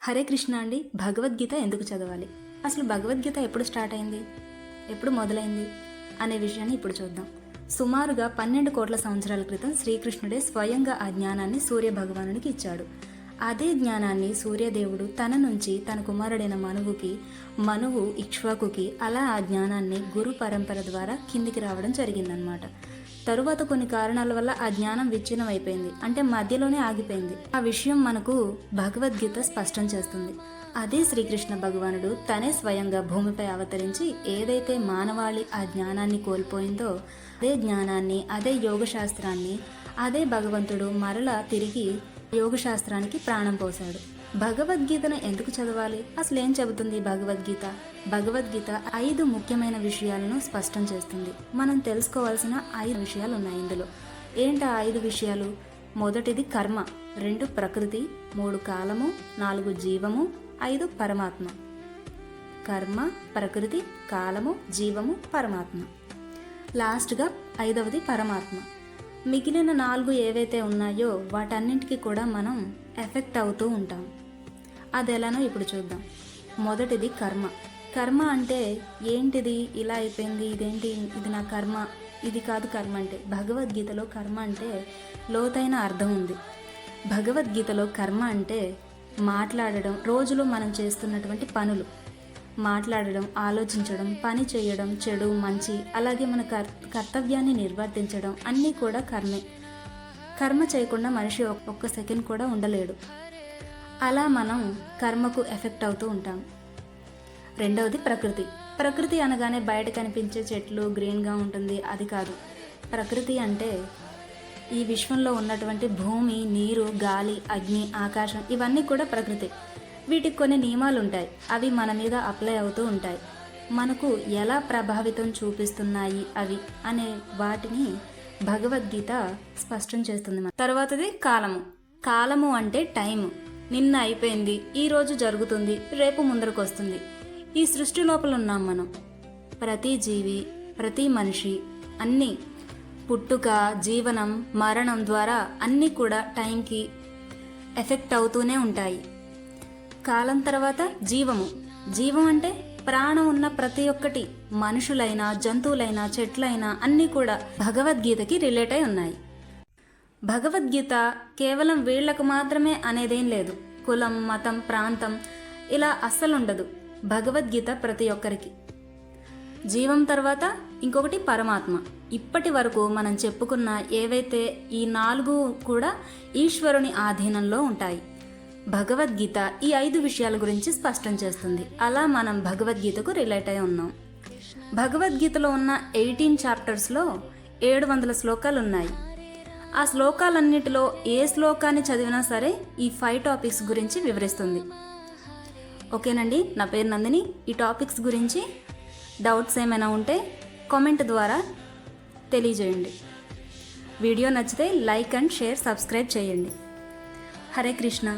హరే కృష్ణ అండి. భగవద్గీత ఎందుకు చదవాలి? అసలు భగవద్గీత ఎప్పుడు స్టార్ట్ అయింది, ఎప్పుడు మొదలైంది అనే విషయాన్ని ఇప్పుడు చూద్దాం. సుమారుగా 12 కోట్ల సంవత్సరాల క్రితం శ్రీకృష్ణుడే స్వయంగా ఆ జ్ఞానాన్ని సూర్య భగవానుడికి ఇచ్చాడు. అదే జ్ఞానాన్ని సూర్యదేవుడు తన నుంచి తన కుమారుడైన మనువు ఇక్ష్వాకుకి అలా ఆ జ్ఞానాన్ని గురు పరంపర ద్వారా కిందికి రావడం జరిగిందనమాట. తరువాత కొన్ని కారణాల వల్ల ఆ జ్ఞానం విచ్ఛిన్నం అయిపోయింది, అంటే మధ్యలోనే ఆగిపోయింది. ఆ విషయం మనకు భగవద్గీత స్పష్టం చేస్తుంది. అదే శ్రీకృష్ణ భగవానుడు తనే స్వయంగా భూమిపై అవతరించి ఏదైతే మానవాళి ఆ జ్ఞానాన్ని కోల్పోయిందో అదే జ్ఞానాన్ని, అదే యోగశాస్త్రాన్ని, అదే భగవంతుడు మరలా తిరిగి యోగశాస్త్రానికి ప్రాణం పోశాడు. భగవద్గీతను ఎందుకు చదవాలి? అసలు ఏం చెబుతుంది భగవద్గీత? భగవద్గీత 5 ముఖ్యమైన విషయాలను స్పష్టం చేస్తుంది. మనం తెలుసుకోవాల్సిన 5 విషయాలు ఉన్నాయి ఇందులో. ఏంటా 5 విషయాలు? మొదటిది కర్మ, 2 ప్రకృతి, 3 కాలము, 4 జీవము, 5 పరమాత్మ. కర్మ, ప్రకృతి, కాలము, జీవము, పరమాత్మ. లాస్ట్గా 5వది పరమాత్మ. మిగిలిన 4 ఏవైతే ఉన్నాయో వాటన్నింటికి కూడా మనం ఎఫెక్ట్ అవుతూ ఉంటాం. అది ఎలానో ఇప్పుడు చూద్దాం. మొదటిది కర్మ. కర్మ అంటే ఏంటిది? ఇలా అయిపోయింది, ఇదేంటి, ఇది నా కర్మ, ఇది కాదు కర్మ అంటే. భగవద్గీతలో కర్మ అంటే లోతైన అర్థం ఉంది. భగవద్గీతలో కర్మ అంటే మాట్లాడడం, రోజులో మనం చేస్తున్నటువంటి పనులు, మాట్లాడడం, ఆలోచించడం, పని చేయడం, చెడు మంచి, అలాగే మన కర్తవ్యాన్ని నిర్వర్తించడం అన్నీ కూడా కర్మే. కర్మ చేయకుండా మనిషి ఒక్క సెకండ్ కూడా ఉండలేడు. అలా మనం కర్మకు ఎఫెక్ట్ అవుతూ ఉంటాం. రెండవది ప్రకృతి. ప్రకృతి అనగానే బయట కనిపించే చెట్లు గ్రీన్గా ఉంటుంది, అది కాదు. ప్రకృతి అంటే ఈ విశ్వంలో ఉన్నటువంటి భూమి, నీరు, గాలి, అగ్ని, ఆకాశం ఇవన్నీ కూడా ప్రకృతి. వీటికి కొన్ని నియమాలు ఉంటాయి, అవి మన మీద అప్లై అవుతూ ఉంటాయి. మనకు ఎలా ప్రభావితం చూపిస్తున్నాయి అవి అనే వాటిని భగవద్గీత స్పష్టం చేస్తుంది. తర్వాతది కాలము. కాలము అంటే టైము. నిన్న అయిపోయింది, ఈరోజు జరుగుతుంది, రేపు ముందరకు వస్తుంది. ఈ సృష్టి లోపల ఉన్నాం మనం. ప్రతి జీవి, ప్రతి మనిషి, అన్నీ పుట్టుక, జీవనం, మరణం ద్వారా అన్నీ కూడా టైంకి ఎఫెక్ట్ అవుతూనే ఉంటాయి. కాలం తర్వాత జీవము. జీవం అంటే ప్రాణం ఉన్న ప్రతి ఒక్కటి, మనుషులైనా, జంతువులైనా, చెట్లైనా అన్నీ కూడా భగవద్గీతకి రిలేట్ అయి ఉన్నాయి. భగవద్గీత కేవలం వీళ్లకు మాత్రమే అనేదేం లేదు. కులం, మతం, ప్రాంతం ఇలా అస్సలు ఉండదు. భగవద్గీత ప్రతి ఒక్కరికి. జీవం తర్వాత ఇంకొకటి పరమాత్మ. ఇప్పటి వరకు మనం చెప్పుకున్న ఏవైతే ఈ 4 కూడా ఈశ్వరుని ఆధీనంలో ఉంటాయి. భగవద్గీత ఈ 5 విషయాల గురించి స్పష్టం చేస్తుంది. అలా మనం భగవద్గీతకు రిలేట్ అయి ఉన్నాం. భగవద్గీతలో ఉన్న 18 చాప్టర్స్లో 700 శ్లోకాలు ఉన్నాయి. ఆ శ్లోకాలన్నిటిలో ఏ శ్లోకాన్ని చదివినా సరే ఈ 5 టాపిక్స్ గురించి వివరిస్తుంది. ఓకేనండి, నా పేరు నందిని. ఈ టాపిక్స్ గురించి డౌట్స్ ఏమైనా ఉంటే కామెంట్ ద్వారా తెలియజేయండి. వీడియో నచ్చితే లైక్ అండ్ షేర్, సబ్స్క్రైబ్ చేయండి. హరే కృష్ణ.